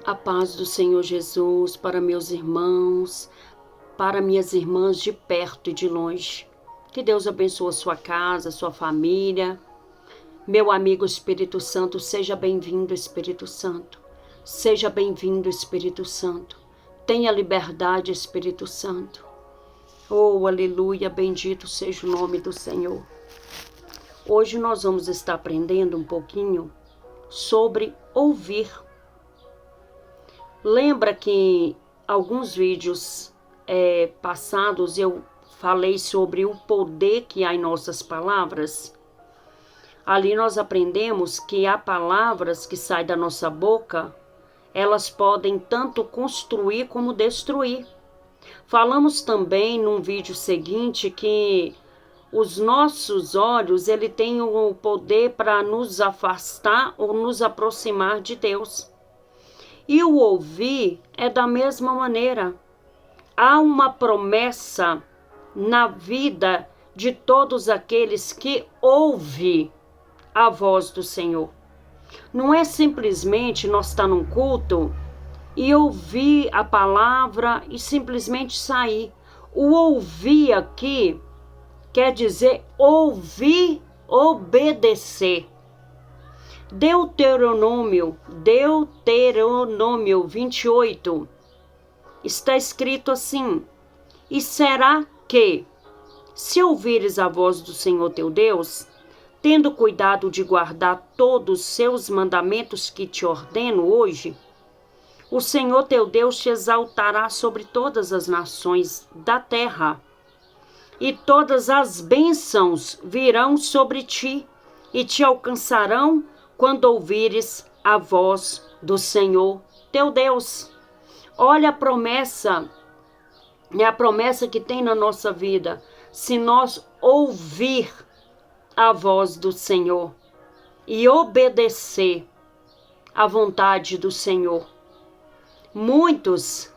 A paz do Senhor Jesus para meus irmãos, para minhas irmãs de perto e de longe. Que Deus abençoe a sua casa, a sua família. Meu amigo Espírito Santo, seja bem-vindo, Espírito Santo. Seja bem-vindo, Espírito Santo. Tenha liberdade, Espírito Santo. Oh, aleluia, bendito seja o nome do Senhor. Hoje nós vamos estar aprendendo um pouquinho sobre ouvir. Lembra que alguns vídeos passados eu falei sobre o poder que há em nossas palavras? Ali nós aprendemos que há palavras que saem da nossa boca, elas podem tanto construir como destruir. Falamos também num vídeo seguinte que os nossos olhos, ele tem o poder para nos afastar ou nos aproximar de Deus. E o ouvir é da mesma maneira. Há uma promessa na vida de todos aqueles que ouvem a voz do Senhor. Não é simplesmente nós estar num culto e ouvir a palavra e simplesmente sair. O ouvir aqui quer dizer ouvir, obedecer. Deuteronômio 28, está escrito assim: e será que, se ouvires a voz do Senhor teu Deus, tendo cuidado de guardar todos os seus mandamentos que te ordeno hoje, o Senhor teu Deus te exaltará sobre todas as nações da terra, e todas as bênçãos virão sobre ti e te alcançarão quando ouvires a voz do Senhor teu Deus. Olha a promessa, é a promessa que tem na nossa vida. Se nós ouvir a voz do Senhor e obedecer à vontade do Senhor. Muitos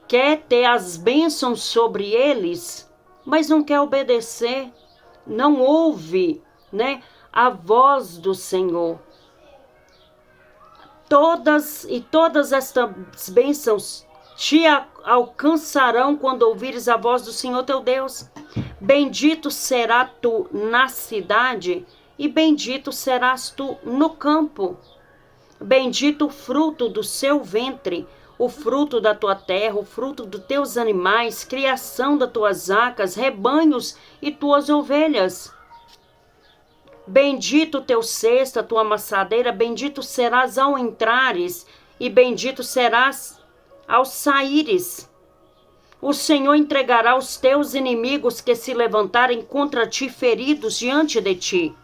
querem ter as bênçãos sobre eles, mas não quer obedecer, não ouve, a voz do Senhor. Todas estas bênçãos te alcançarão quando ouvires a voz do Senhor teu Deus. Bendito serás tu na cidade e bendito serás tu no campo. Bendito o fruto do seu ventre, o fruto da tua terra, o fruto dos teus animais, criação das tuas vacas, rebanhos e tuas ovelhas. Bendito o teu cesto, a tua amassadeira, bendito serás ao entrares e bendito serás ao saíres. O Senhor entregará os teus inimigos que se levantarem contra ti feridos diante de ti.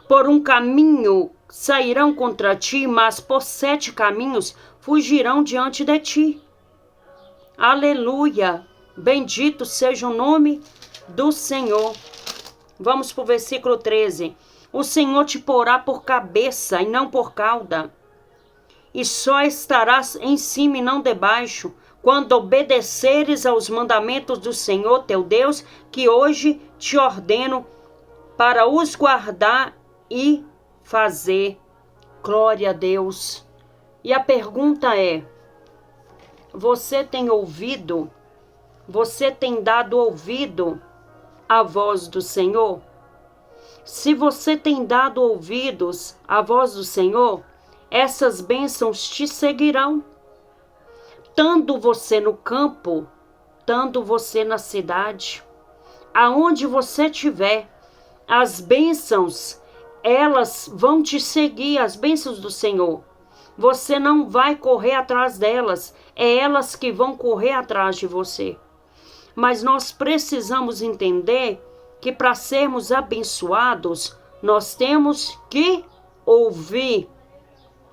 Por um caminho sairão contra ti, mas por 7 caminhos fugirão diante de ti. Aleluia! Bendito seja o nome do Senhor. Vamos para o versículo 13. O Senhor te porá por cabeça e não por cauda, e só estarás em cima e não debaixo, quando obedeceres aos mandamentos do Senhor teu Deus, que hoje te ordeno para os guardar e fazer. Glória a Deus. E a pergunta é: você tem ouvido? Você tem dado ouvido à voz do Senhor? Se você tem dado ouvidos à voz do Senhor, essas bênçãos te seguirão. Tanto você no campo, tanto você na cidade, aonde você estiver, as bênçãos, elas vão te seguir, as bênçãos do Senhor. Você não vai correr atrás delas, é elas que vão correr atrás de você. Mas nós precisamos entender que para sermos abençoados, nós temos que ouvir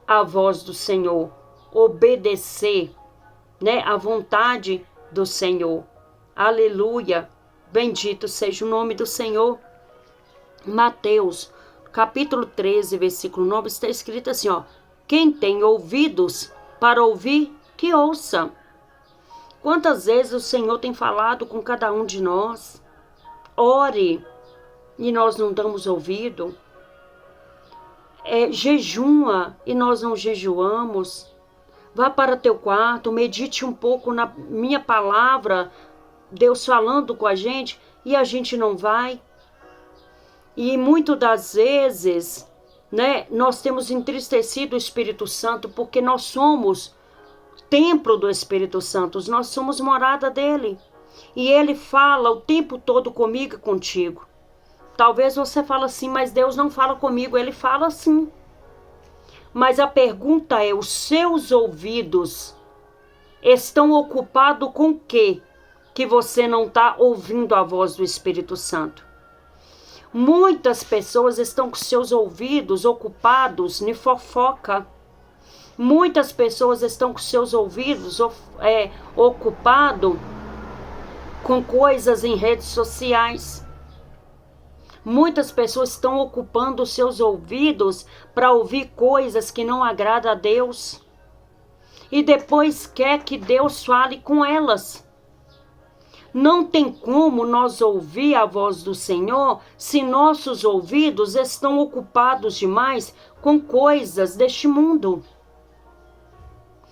a voz do Senhor, obedecer, à vontade do Senhor. Aleluia! Bendito seja o nome do Senhor. Mateus, capítulo 13, versículo 9, está escrito assim, quem tem ouvidos para ouvir, que ouça. Quantas vezes o Senhor tem falado com cada um de nós? Ore, e nós não damos ouvido. Jejua, e nós não jejuamos. Vá para teu quarto, medite um pouco na minha palavra, Deus falando com a gente, e a gente não vai. E muitas das vezes, né, nós temos entristecido o Espírito Santo porque nós somos templo do Espírito Santo, nós somos morada dele. E ele fala o tempo todo comigo e contigo. Talvez você fale assim, mas Deus não fala comigo. Ele fala assim. Mas a pergunta é, os seus ouvidos estão ocupados com o quê? Que você não está ouvindo a voz do Espírito Santo. Muitas pessoas estão com seus ouvidos ocupados em fofoca. Muitas pessoas estão com seus ouvidos ocupados com coisas em redes sociais. Muitas pessoas estão ocupando os seus ouvidos para ouvir coisas que não agradam a Deus. E depois quer que Deus fale com elas. Não tem como nós ouvir a voz do Senhor se nossos ouvidos estão ocupados demais com coisas deste mundo.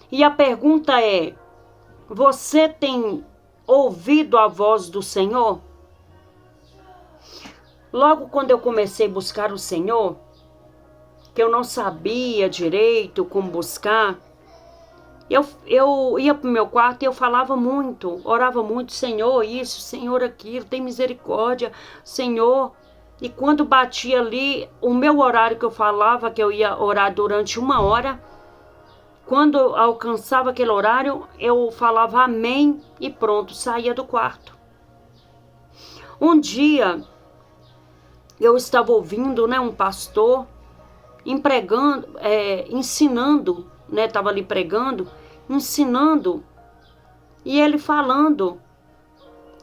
E a pergunta é, você tem ouvido a voz do Senhor? Logo quando eu comecei a buscar o Senhor, que eu não sabia direito como buscar, eu ia para o meu quarto e eu falava muito, orava muito, Senhor isso, Senhor aquilo, tem misericórdia, Senhor. E quando batia ali, o meu horário que eu falava, que eu ia orar durante 1 hora, quando eu alcançava aquele horário, eu falava amém e pronto, saía do quarto. Um dia, eu estava ouvindo, né, um pastor ensinando, né, estava ali pregando, ensinando, e ele falando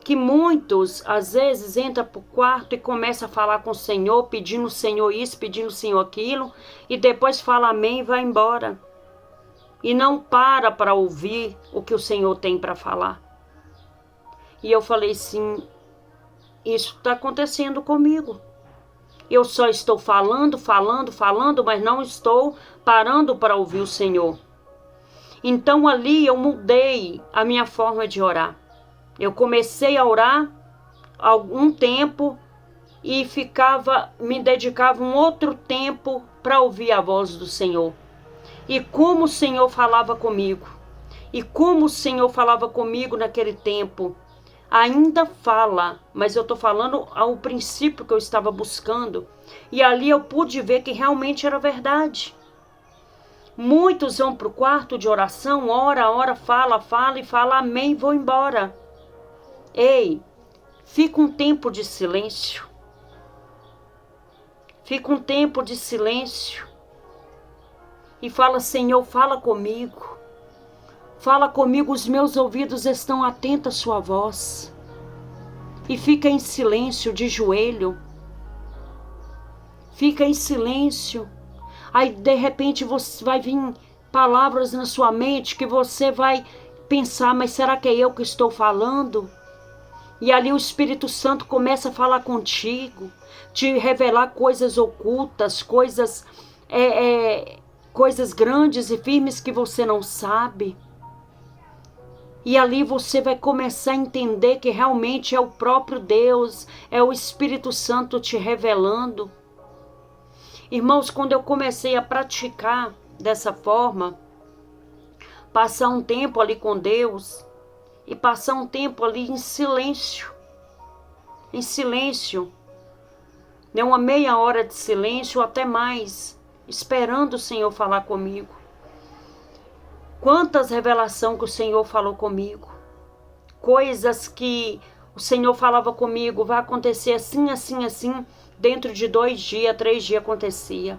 que muitos, às vezes, entram para o quarto e começam a falar com o Senhor, pedindo o Senhor isso, pedindo o Senhor aquilo, e depois fala amém e vai embora. E não para ouvir o que o Senhor tem para falar. E eu falei assim, isso está acontecendo comigo. Eu só estou falando, mas não estou parando para ouvir o Senhor. Então ali eu mudei a minha forma de orar. Eu comecei a orar algum tempo e me dedicava um outro tempo para ouvir a voz do Senhor. E como o Senhor falava comigo. E como o Senhor falava comigo naquele tempo. Ainda fala, mas eu estou falando ao princípio que eu estava buscando. E ali eu pude ver que realmente era verdade. Muitos vão para o quarto de oração, ora, fala e fala amém e vão embora. Ei, fica um tempo de silêncio. Fica um tempo de silêncio. E fala, Senhor, fala comigo. Fala comigo, os meus ouvidos estão atentos à sua voz. E fica em silêncio, de joelho. Fica em silêncio. Aí, de repente, vai vir palavras na sua mente que você vai pensar, mas será que é eu que estou falando? E ali o Espírito Santo começa a falar contigo, te revelar coisas ocultas, coisas grandes e firmes que você não sabe. E ali você vai começar a entender que realmente é o próprio Deus, é o Espírito Santo te revelando. Irmãos, quando eu comecei a praticar dessa forma, passar um tempo ali com Deus e passar um tempo ali em silêncio, né, uma meia hora de silêncio ou até mais, esperando o Senhor falar comigo. Quantas revelações que o Senhor falou comigo, coisas que o Senhor falava comigo, vai acontecer assim, dentro de 2 dias, 3 dias acontecia.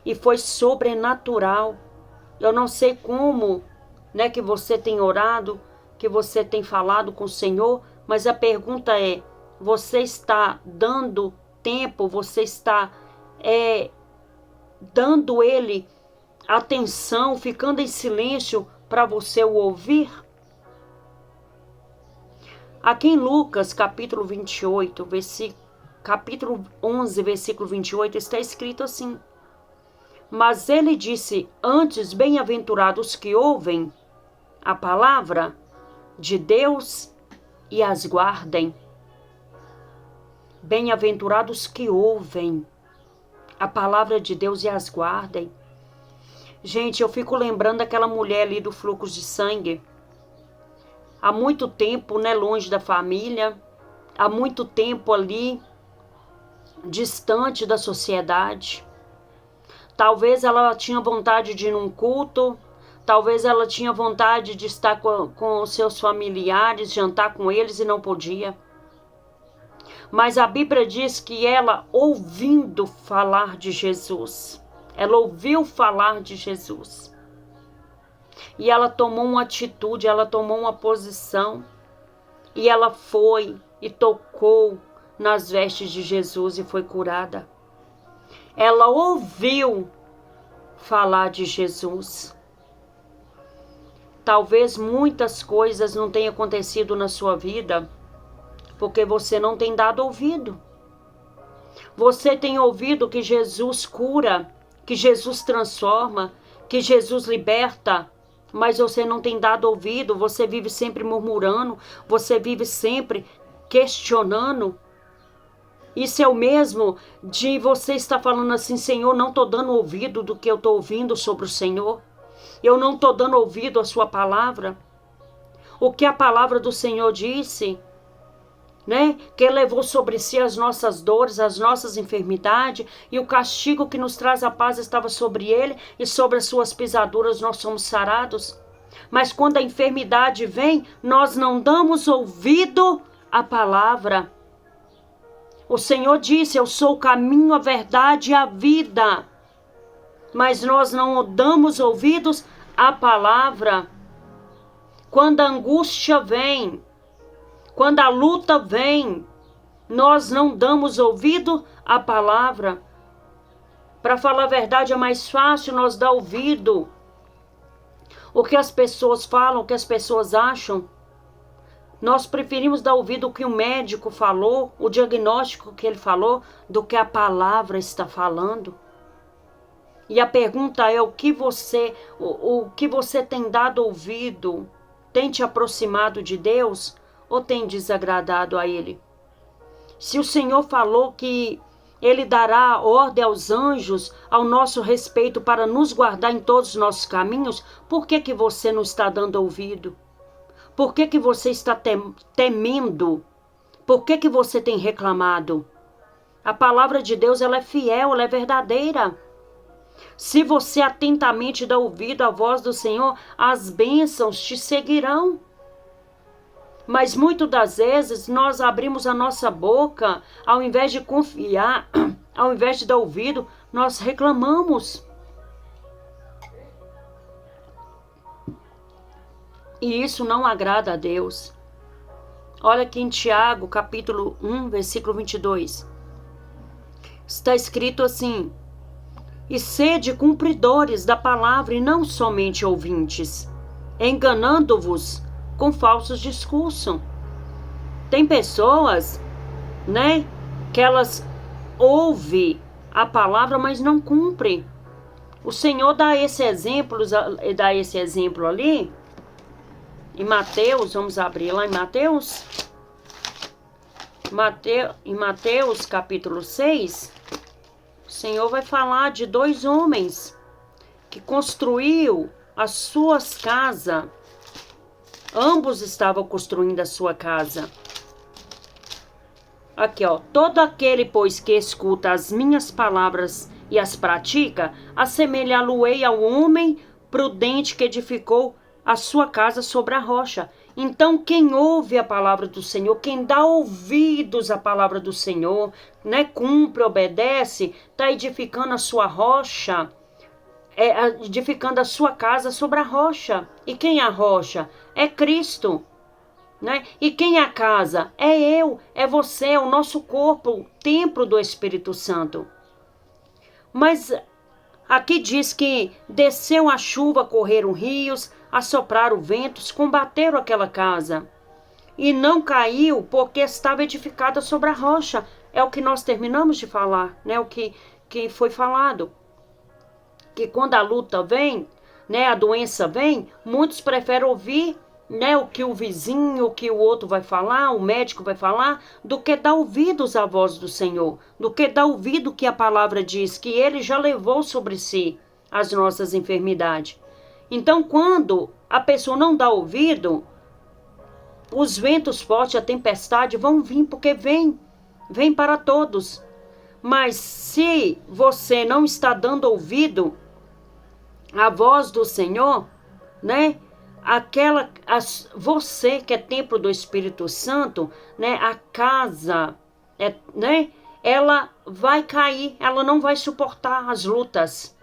E foi sobrenatural. Eu não sei como, né, que você tem orado, que você tem falado com o Senhor, mas a pergunta é, você está dando tempo, você está dando Ele atenção, ficando em silêncio para você o ouvir? Aqui em Lucas, capítulo 11, versículo 28, está escrito assim: Mas ele disse antes: bem-aventurados que ouvem a palavra de Deus e as guardem. Bem-aventurados que ouvem a palavra de Deus e as guardem. Gente, eu fico lembrando daquela mulher ali do fluxo de sangue. Há muito tempo, né, longe da família. Há muito tempo ali, distante da sociedade. Talvez ela tinha vontade de ir num culto. Talvez ela tinha vontade de estar com os seus familiares, jantar com eles e não podia. Mas a Bíblia diz que ela, ouvindo falar de Jesus, ela ouviu falar de Jesus. E ela tomou uma atitude, ela tomou uma posição. E ela foi e tocou nas vestes de Jesus e foi curada. Ela ouviu falar de Jesus. Talvez muitas coisas não tenham acontecido na sua vida porque você não tem dado ouvido. Você tem ouvido que Jesus cura, que Jesus transforma, que Jesus liberta, mas você não tem dado ouvido, você vive sempre murmurando, você vive sempre questionando. Isso é o mesmo de você estar falando assim: Senhor, não estou dando ouvido do que eu estou ouvindo sobre o Senhor. Eu não estou dando ouvido à sua palavra. O que a palavra do Senhor disse, né? Que ele levou sobre si as nossas dores, as nossas enfermidades, e o castigo que nos traz a paz estava sobre ele, e sobre as suas pisaduras nós somos sarados. Mas quando a enfermidade vem, nós não damos ouvido à palavra. O Senhor disse: eu sou o caminho, a verdade e a vida. Mas nós não damos ouvidos à palavra. Quando a angústia vem, quando a luta vem, nós não damos ouvido à palavra. Para falar a verdade, é mais fácil nós dar ouvido o que as pessoas falam, o que as pessoas acham. Nós preferimos dar ouvido o que o médico falou, o diagnóstico que ele falou, do que a palavra está falando. E a pergunta é: o que você tem dado ouvido? Tem te aproximado de Deus ou tem desagradado a Ele? Se o Senhor falou que Ele dará ordem aos anjos ao nosso respeito para nos guardar em todos os nossos caminhos, por que você não está dando ouvido? Por que você está temendo? Por que você tem reclamado? A palavra de Deus, ela é fiel, ela é verdadeira. Se você atentamente dá ouvido à voz do Senhor, as bênçãos te seguirão. Mas muitas das vezes nós abrimos a nossa boca, ao invés de confiar, ao invés de dar ouvido, nós reclamamos. E isso não agrada a Deus. Olha aqui em Tiago, capítulo 1, versículo 22. Está escrito assim: e sede cumpridores da palavra e não somente ouvintes, enganando-vos com falsos discursos. Tem pessoas, né, que elas ouvem a palavra, mas não cumprem. O Senhor dá esse exemplo ali em Mateus. Vamos abrir lá em Mateus. Em Mateus capítulo 6, o Senhor vai falar de dois homens que construiu as suas casas. Ambos estavam construindo a sua casa. Aqui, ó. Todo aquele, pois, que escuta as minhas palavras e as pratica, assemelhá-lo-ei ao homem prudente que edificou a sua casa sobre a rocha. Então, quem ouve a palavra do Senhor, quem dá ouvidos à palavra do Senhor, né, cumpre, obedece, está edificando a sua rocha, edificando a sua casa sobre a rocha. E quem é a rocha? É Cristo, né? E quem é a casa? É eu, é você, é o nosso corpo, o templo do Espírito Santo. Mas aqui diz que desceu a chuva, correram rios, assopraram ventos, combateram aquela casa. E não caiu porque estava edificada sobre a rocha. É o que nós terminamos de falar, né? O que foi falado. que quando a luta vem, né, a doença vem, muitos preferem ouvir, né, o que o vizinho, o que o outro vai falar, o médico vai falar, do que dar ouvidos à voz do Senhor, do que dar ouvido que a palavra diz, que Ele já levou sobre si as nossas enfermidades. Então, quando a pessoa não dá ouvido, os ventos fortes, a tempestade vão vir, porque vem para todos. Mas se você não está dando ouvido à voz do Senhor, né? Você que é templo do Espírito Santo, né? A casa, né? Ela vai cair, ela não vai suportar as lutas.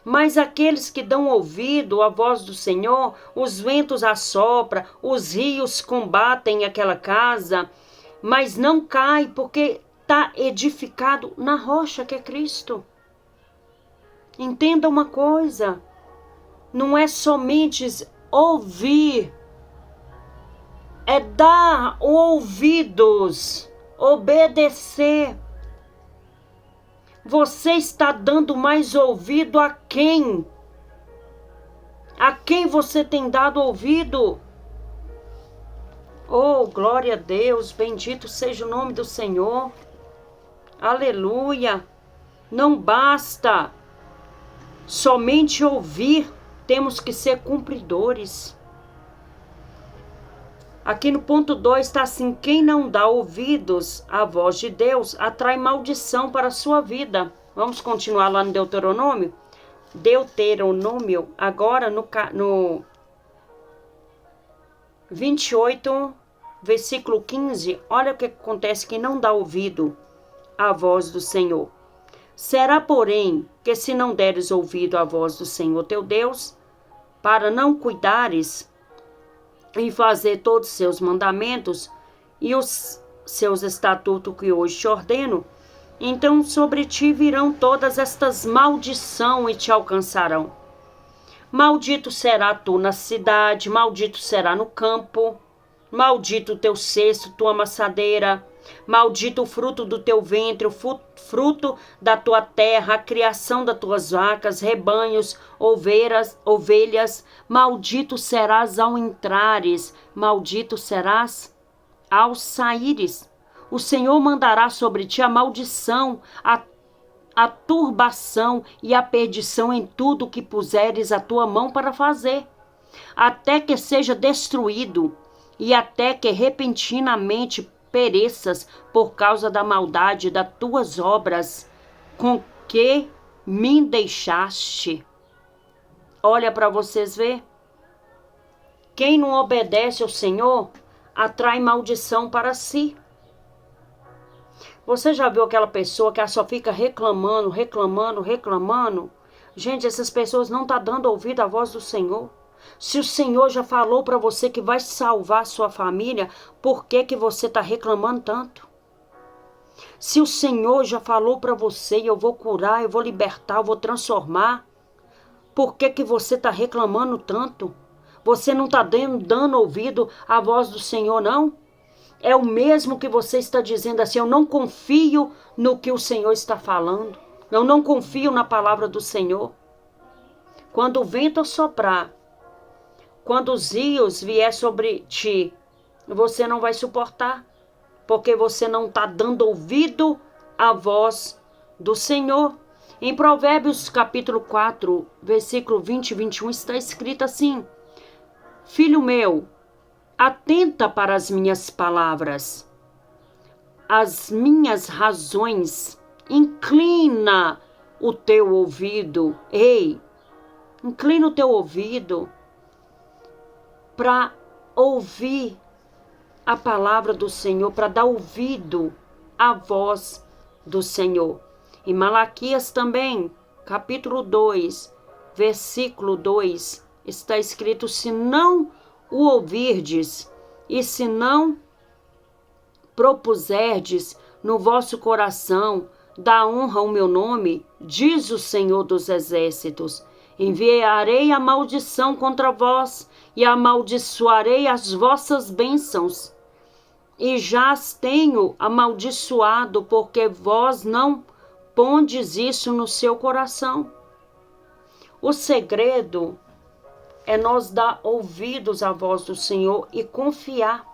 Mas aqueles que dão ouvido à voz do Senhor, os ventos assopram, os rios combatem aquela casa, mas não cai porque está edificado na rocha que é Cristo. Entenda uma coisa, não é somente ouvir, é dar ouvidos, obedecer. Você está dando mais ouvido a quem? A quem você tem dado ouvido? Oh, glória a Deus, bendito seja o nome do Senhor. Aleluia. Não basta somente ouvir, temos que ser cumpridores. Aqui no ponto 2 está assim: quem não dá ouvidos à voz de Deus atrai maldição para a sua vida. Vamos continuar lá no Deuteronômio? Deuteronômio, agora no 28, versículo 15. Olha o que acontece quem não dá ouvido à voz do Senhor. Será, porém, que se não deres ouvido à voz do Senhor teu Deus, para não cuidares e fazer todos os seus mandamentos e os seus estatutos que hoje te ordeno, então sobre ti virão todas estas maldições e te alcançarão. Maldito será tu na cidade, maldito será no campo, maldito o teu cesto, tua amassadeira, maldito o fruto do teu ventre, o fruto da tua terra, a criação das tuas vacas, rebanhos, ovelhas. Maldito serás ao entrares, maldito serás ao saíres. O Senhor mandará sobre ti a maldição, a turbação e a perdição em tudo que puseres a tua mão para fazer, até que seja destruído e até que repentinamente pereças por causa da maldade das tuas obras com que me deixaste. Olha para vocês ver. Quem não obedece ao Senhor atrai maldição para si. Você já viu aquela pessoa que só fica reclamando? Gente, essas pessoas não estão dando ouvido à voz do Senhor. Se o Senhor já falou para você que vai salvar a sua família, por que você está reclamando tanto? Se o Senhor já falou para você, eu vou curar, eu vou libertar, eu vou transformar, por que você está reclamando tanto? Você não está dando ouvido à voz do Senhor, não? É o mesmo que você está dizendo assim: eu não confio no que o Senhor está falando. Eu não confio na palavra do Senhor. Quando o vento soprar, quando os rios vier sobre ti, você não vai suportar, porque você não está dando ouvido à voz do Senhor. Em Provérbios capítulo 4, versículo 20 e 21, está escrito assim: filho meu, atenta para as minhas palavras, as minhas razões, inclina o teu ouvido. Ei, inclina o teu ouvido para ouvir a palavra do Senhor, para dar ouvido à voz do Senhor. Em Malaquias também, capítulo 2, versículo 2, está escrito: se não o ouvirdes e se não propuserdes no vosso coração dar honra ao meu nome, diz o Senhor dos Exércitos, enviarei a maldição contra vós e amaldiçoarei as vossas bênçãos. E já as tenho amaldiçoado, porque vós não pondes isso no seu coração. O segredo é nós dar ouvidos à voz do Senhor e confiar.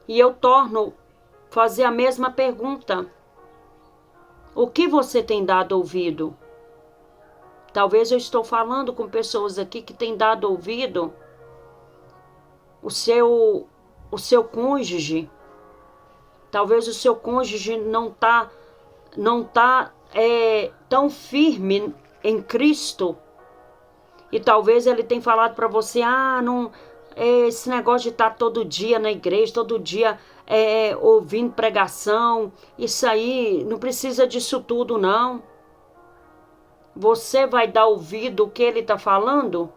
E eu torno fazer a mesma pergunta. O que você tem dado ouvido? Talvez eu estou falando com pessoas aqui que têm dado ouvido o seu cônjuge. Talvez o seu cônjuge não tá tão firme em Cristo. E talvez ele tenha falado para você, não, esse negócio de estar todo dia na igreja, todo dia ouvindo pregação, isso aí não precisa disso tudo, não. Você vai dar ouvido ao que ele está falando?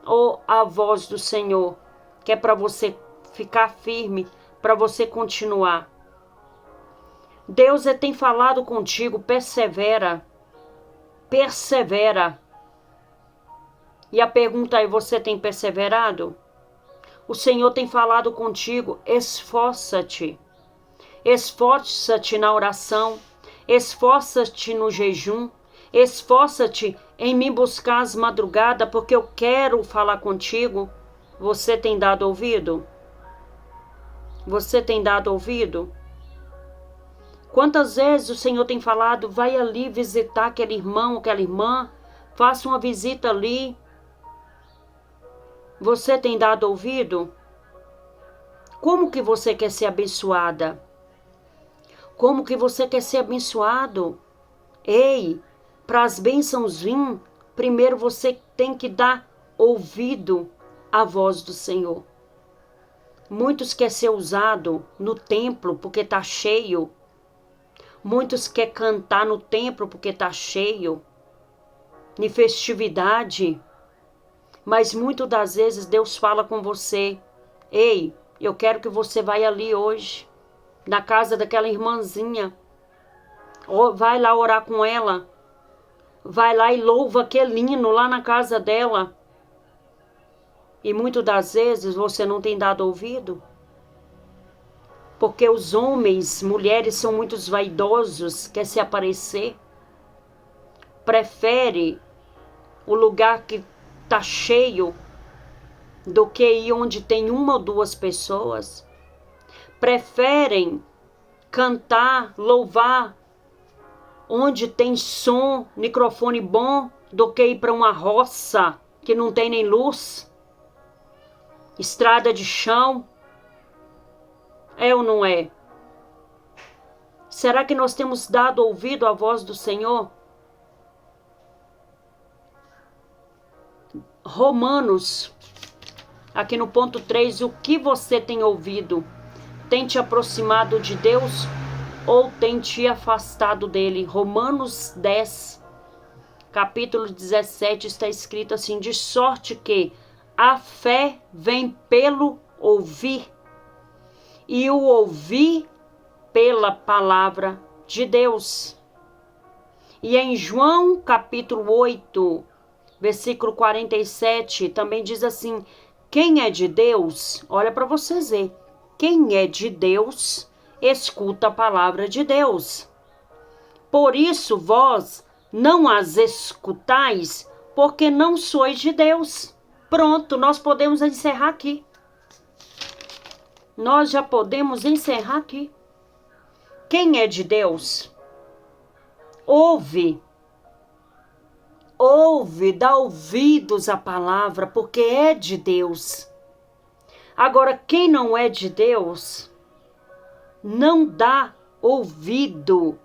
Ou a voz do Senhor, que é para você ficar firme, para você continuar? Deus tem falado contigo, persevera. Persevera. E a pergunta é, você tem perseverado? O Senhor tem falado contigo, esforça-te. Esforça-te na oração, esforça-te no jejum, esforça-te em me buscar às madrugadas, porque eu quero falar contigo. Você tem dado ouvido? Você tem dado ouvido? Quantas vezes o Senhor tem falado, vai ali visitar aquele irmão, aquela irmã, faça uma visita ali. Você tem dado ouvido? Como que você quer ser abençoada? Como que você quer ser abençoado? Ei, para as bênçãos vir, primeiro você tem que dar ouvido à voz do Senhor. Muitos querem ser usados no templo porque está cheio. Muitos querem cantar no templo porque está cheio. Em festividade. Mas muitas das vezes Deus fala com você. Ei, eu quero que você vá ali hoje. Na casa daquela irmãzinha. Vai lá orar com ela. Vai lá e louva aquele hino lá na casa dela. E muitas das vezes você não tem dado ouvido. Porque os homens, mulheres são muito vaidosos, quer se aparecer. Prefere o lugar que está cheio do que ir onde tem uma ou duas pessoas. Preferem cantar, louvar onde tem som, microfone bom, do que ir para uma roça que não tem nem luz, estrada de chão. É ou não é? Será que nós temos dado ouvido à voz do Senhor? Romanos, aqui no ponto 3, o que você tem ouvido? Tem te aproximado de Deus ou tem te afastado dele? Romanos 10, capítulo 17, está escrito assim, de sorte que a fé vem pelo ouvir, e o ouvir pela palavra de Deus. E em João capítulo 8, versículo 47, também diz assim, quem é de Deus, olha para vocês verem, quem é de Deus, escuta a palavra de Deus. Por isso vós não as escutais, porque não sois de Deus. Pronto, nós podemos encerrar aqui. Nós já podemos encerrar aqui. Quem é de Deus? Ouve, dá ouvidos à palavra, porque é de Deus. Agora, quem não é de Deus, não dá ouvido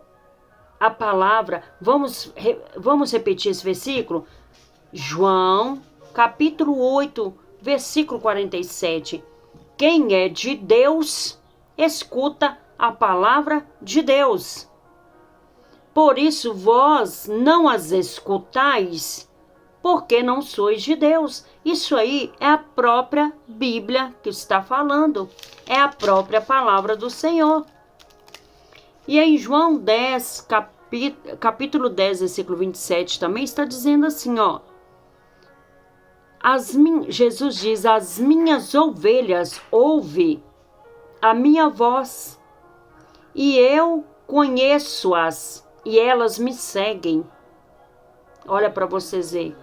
à palavra. Vamos repetir esse versículo? João, capítulo 8, versículo 47. Quem é de Deus, escuta a palavra de Deus. Por isso vós não as escutais, porque não sois de Deus. Isso aí é a própria Bíblia que está falando. É a própria palavra do Senhor. E em João 10, capítulo 10, versículo 27, também está dizendo assim, ó. Jesus diz, as minhas ovelhas ouvem a minha voz, e eu conheço-as, e elas me seguem. Olha para vocês verem.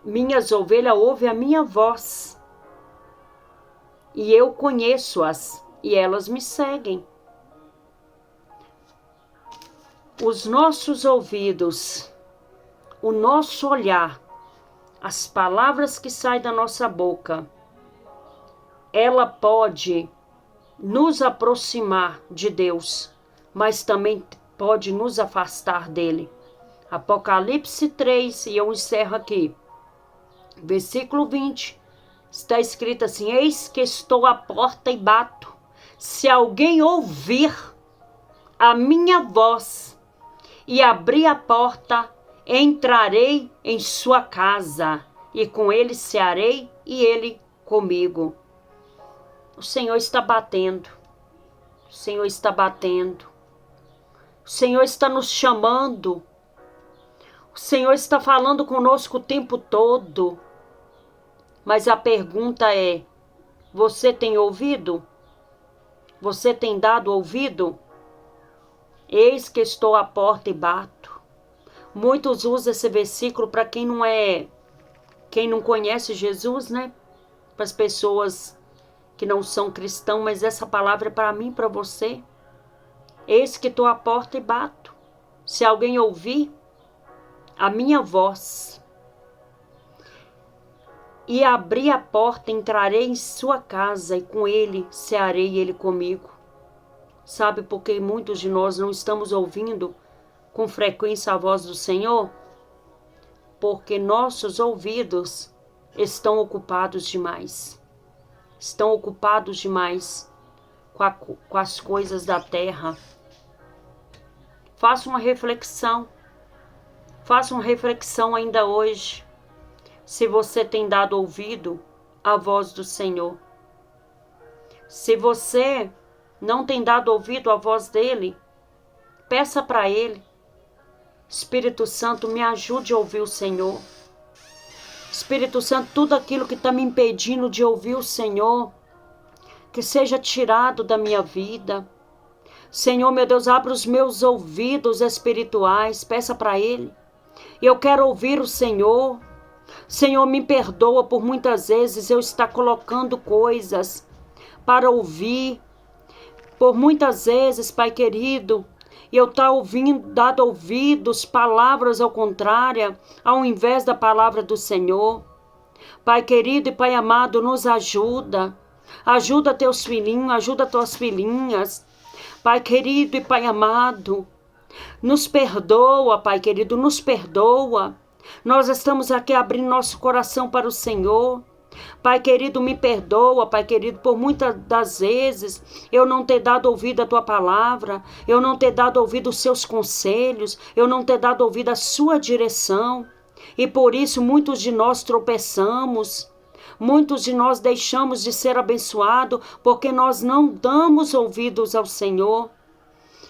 Minhas ovelhas ouvem a minha voz. E eu conheço-as. E elas me seguem. Os nossos ouvidos, o nosso olhar, as palavras que saem da nossa boca, ela pode nos aproximar de Deus, mas também pode nos afastar dele. Apocalipse 3, e eu encerro aqui. Versículo 20, está escrito assim: eis que estou à porta e bato. Se alguém ouvir a minha voz e abrir a porta, entrarei em sua casa, e com ele cearei e ele comigo. O Senhor está batendo. O Senhor está batendo. O Senhor está nos chamando. O Senhor está falando conosco o tempo todo. Mas a pergunta é: você tem ouvido? Você tem dado ouvido? Eis que estou à porta e bato. Muitos usam esse versículo para quem não conhece Jesus, né? Para as pessoas que não são cristãos, mas essa palavra é para mim e para você. Eis que estou à porta e bato. Se alguém ouvir a minha voz e abrir a porta, entrarei em sua casa e com ele cearei e ele comigo. Sabe por que muitos de nós não estamos ouvindo com frequência a voz do Senhor? Porque nossos ouvidos estão ocupados demais. Estão ocupados demais com as coisas da terra. Faça uma reflexão. Faça uma reflexão ainda hoje. Se você tem dado ouvido à voz do Senhor. Se você não tem dado ouvido à voz dele, peça para ele: Espírito Santo, me ajude a ouvir o Senhor. Espírito Santo, tudo aquilo que está me impedindo de ouvir o Senhor, que seja tirado da minha vida. Senhor, meu Deus, abra os meus ouvidos espirituais, peça para ele. Eu quero ouvir o Senhor. Senhor, me perdoa por muitas vezes eu estar colocando coisas para ouvir. Por muitas vezes, Pai querido, eu estar dado ouvidos, palavras ao contrário, ao invés da palavra do Senhor. Pai querido e Pai amado, nos ajuda. Ajuda teus filhinhos, ajuda tuas filhinhas. Pai querido e Pai amado, nos perdoa, Pai querido, nos perdoa. Nós estamos aqui abrindo nosso coração para o Senhor. Pai querido, me perdoa, Pai querido, por muitas das vezes eu não ter dado ouvido à Tua palavra, eu não ter dado ouvido aos Seus conselhos, eu não ter dado ouvido à Sua direção. E por isso muitos de nós tropeçamos, muitos de nós deixamos de ser abençoados, porque nós não damos ouvidos ao Senhor.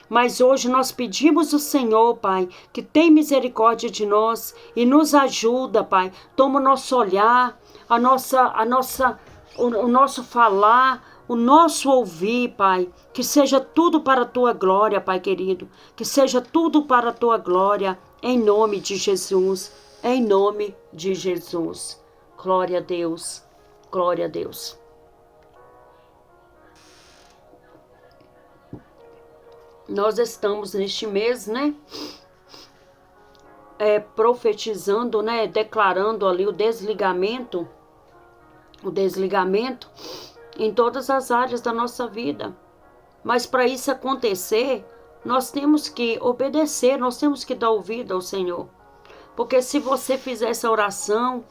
Mas hoje nós pedimos ao Senhor, Pai, que tem misericórdia de nós e nos ajuda, Pai. Toma o nosso olhar, o nosso falar, o nosso ouvir, Pai. Que seja tudo para a Tua glória, Pai querido. Que seja tudo para a Tua glória, em nome de Jesus. Em nome de Jesus. Glória a Deus. Glória a Deus. Nós estamos neste mês, né? Profetizando, né? Declarando ali o desligamento em todas as áreas da nossa vida. Mas para isso acontecer, nós temos que obedecer, nós temos que dar ouvido ao Senhor. Porque se você fizer essa oração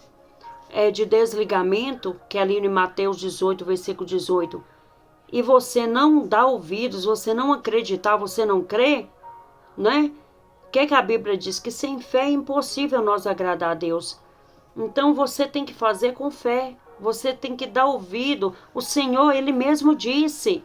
de desligamento, que é ali em Mateus 18, versículo 18, e você não dá ouvidos, você não acreditar, você não crê, né? O que a Bíblia diz? Que sem fé é impossível nós agradar a Deus. Então você tem que fazer com fé, você tem que dar ouvido. O Senhor, Ele mesmo disse: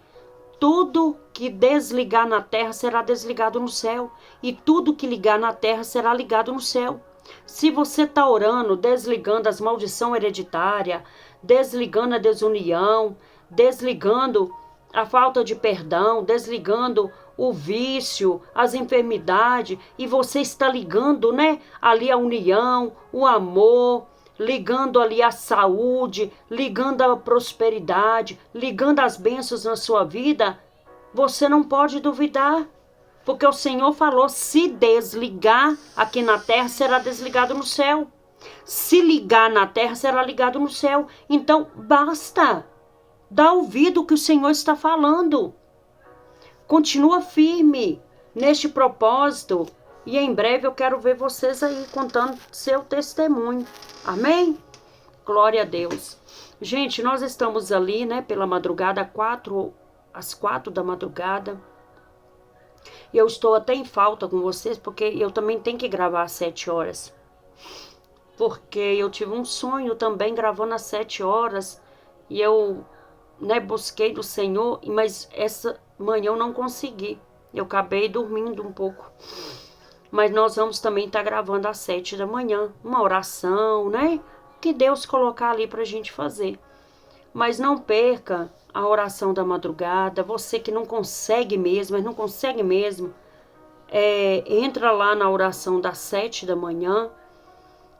tudo que desligar na terra será desligado no céu, e tudo que ligar na terra será ligado no céu. Se você está orando, desligando as maldições hereditárias, desligando a desunião, desligando a falta de perdão, desligando o vício, as enfermidades, e você está ligando, né, ali a união, o amor, ligando ali a saúde, ligando a prosperidade, ligando as bênçãos na sua vida, você não pode duvidar. Porque o Senhor falou, se desligar aqui na terra, será desligado no céu. Se ligar na terra, será ligado no céu. Então, basta. Dá ouvido ao que o Senhor está falando. Continua firme neste propósito. E em breve eu quero ver vocês aí contando seu testemunho. Amém? Glória a Deus. Gente, nós estamos ali, né, pela madrugada, às 4 da madrugada. E eu estou até em falta com vocês, porque eu também tenho que gravar às 7 horas. Porque eu tive um sonho também gravando às 7 horas. E eu, né, busquei do Senhor, mas essa manhã eu não consegui. Eu acabei dormindo um pouco. Mas nós vamos também estar gravando às 7 da manhã. Uma oração, né? Que Deus colocar ali pra gente fazer. Mas não perca a oração da madrugada. Você que não consegue mesmo, mas não consegue mesmo, entra lá na oração das 7 da manhã.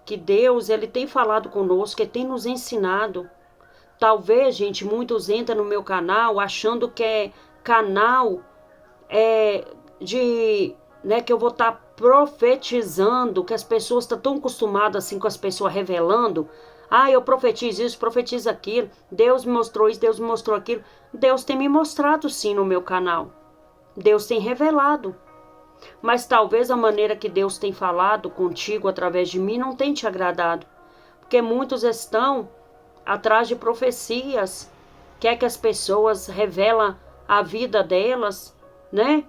Que Deus, Ele tem falado conosco, Ele tem nos ensinado. Talvez, gente, muitos entram no meu canal achando que é canal né, que eu vou estar profetizando, que as pessoas estão tão acostumadas assim com as pessoas revelando. Ah, eu profetizo isso, profetizo aquilo. Deus me mostrou isso, Deus me mostrou aquilo. Deus tem me mostrado sim no meu canal. Deus tem revelado. Mas talvez a maneira que Deus tem falado contigo através de mim não tenha te agradado. Porque muitos estão atrás de profecias. Quer que as pessoas revelam a vida delas, né?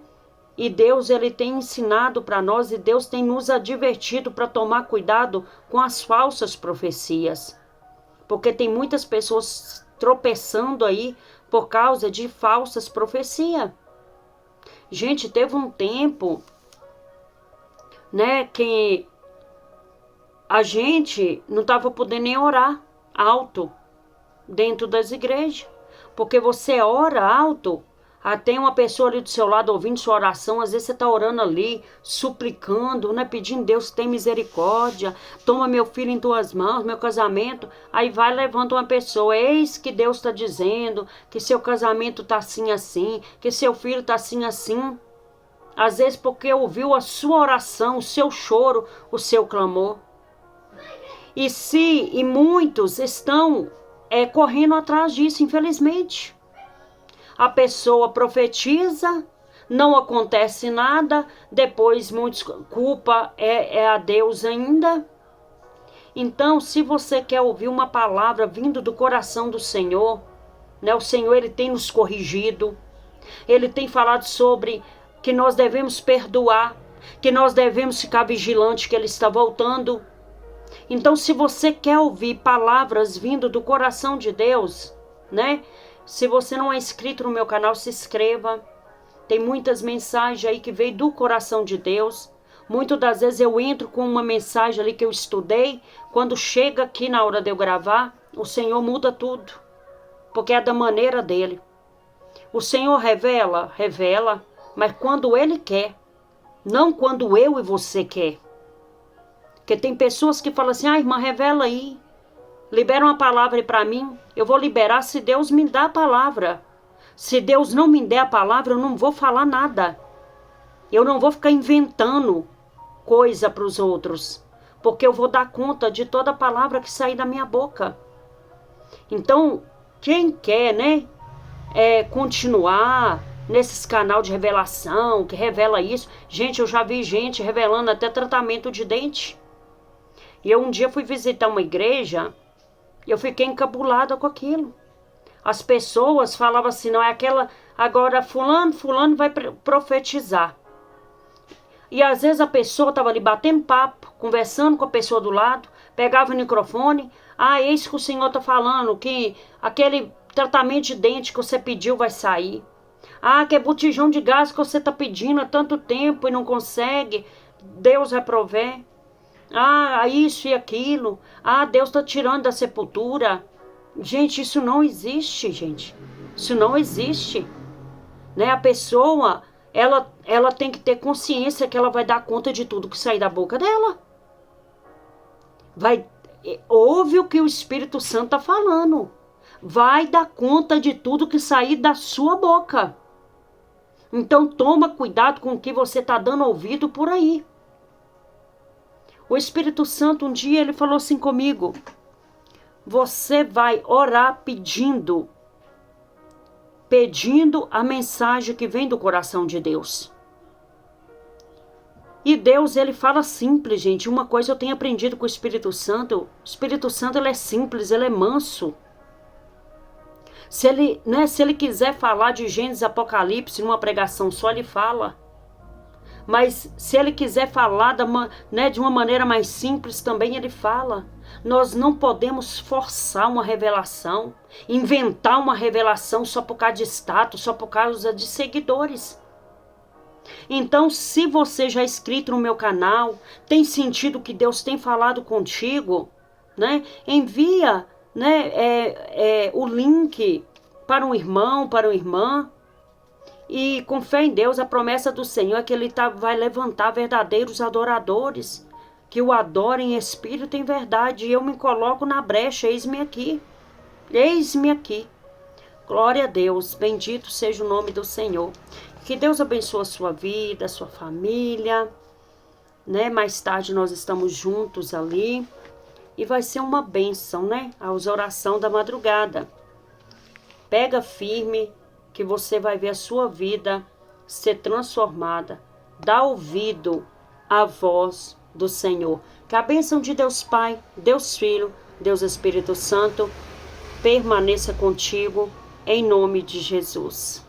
E Deus, Ele tem ensinado para nós e Deus tem nos advertido para tomar cuidado com as falsas profecias. Porque tem muitas pessoas tropeçando aí por causa de falsas profecias. Gente, teve um tempo, né, que a gente não estava podendo nem orar alto dentro das igrejas. Porque você ora alto, tem uma pessoa ali do seu lado ouvindo sua oração, às vezes você está orando ali, suplicando, né, pedindo Deus tem misericórdia, toma meu filho em tuas mãos, meu casamento, aí vai levanta uma pessoa, eis que Deus está dizendo que seu casamento está assim, assim, que seu filho está assim, assim, às vezes porque ouviu a sua oração, o seu choro, o seu clamor. E muitos estão correndo atrás disso, infelizmente. A pessoa profetiza, não acontece nada, depois muitos culpa a Deus ainda. Então, se você quer ouvir uma palavra vindo do coração do Senhor, né, o Senhor, Ele tem nos corrigido, Ele tem falado sobre que nós devemos perdoar, que nós devemos ficar vigilantes, que Ele está voltando. Então, se você quer ouvir palavras vindo do coração de Deus, né? Se você não é inscrito no meu canal, se inscreva. Tem muitas mensagens aí que veio do coração de Deus. Muitas das vezes eu entro com uma mensagem ali que eu estudei. Quando chega aqui na hora de eu gravar, o Senhor muda tudo. Porque é da maneira dele. O Senhor revela, mas quando Ele quer. Não quando eu e você quer. Porque tem pessoas que falam assim, irmã, revela aí. Libera uma palavra aí para mim. Eu vou liberar se Deus me dá a palavra. Se Deus não me der a palavra, eu não vou falar nada. Eu não vou ficar inventando coisa para os outros. Porque eu vou dar conta de toda a palavra que sair da minha boca. Então, quem quer, né, continuar nesses canal de revelação, que revela isso. Gente, eu já vi gente revelando até tratamento de dente. E eu um dia fui visitar uma igreja e eu fiquei encabulada com aquilo. As pessoas falavam assim, não é aquela, agora fulano vai profetizar. E às vezes a pessoa estava ali batendo papo, conversando com a pessoa do lado, pegava o microfone, eis que o Senhor está falando, que aquele tratamento de dente que você pediu vai sair. Que é botijão de gás que você está pedindo há tanto tempo e não consegue, Deus vai prover. Isso e aquilo. Deus está tirando da sepultura. Gente, isso não existe, gente. Isso não existe. Né? A pessoa, ela tem que ter consciência que ela vai dar conta de tudo que sair da boca dela. Ouve o que o Espírito Santo está falando. Vai dar conta de tudo que sair da sua boca. Então toma cuidado com o que você está dando ouvido por aí. O Espírito Santo um dia ele falou assim comigo: você vai orar pedindo a mensagem que vem do coração de Deus. E Deus, ele fala simples, gente. Uma coisa eu tenho aprendido com o Espírito Santo. O Espírito Santo, ele é simples, ele é manso. Se ele quiser falar de Gênesis, Apocalipse numa pregação só, ele fala. Mas se ele quiser falar de uma maneira mais simples, também ele fala. Nós não podemos forçar uma revelação, inventar uma revelação só por causa de status, só por causa de seguidores. Então, se você já é inscrito no meu canal, tem sentido que Deus tem falado contigo, né? Envia, né, o link para um irmão, para uma irmã. E com fé em Deus, a promessa do Senhor é que Ele vai levantar verdadeiros adoradores, que o adorem em espírito e em verdade. E eu me coloco na brecha, eis-me aqui. Eis-me aqui. Glória a Deus, bendito seja o nome do Senhor. Que Deus abençoe a sua vida, a sua família, né? Mais tarde nós estamos juntos ali e vai ser uma bênção, né? A oração da madrugada. Pega firme que você vai ver a sua vida ser transformada. Dá ouvido à voz do Senhor. Que a bênção de Deus Pai, Deus Filho, Deus Espírito Santo permaneça contigo em nome de Jesus.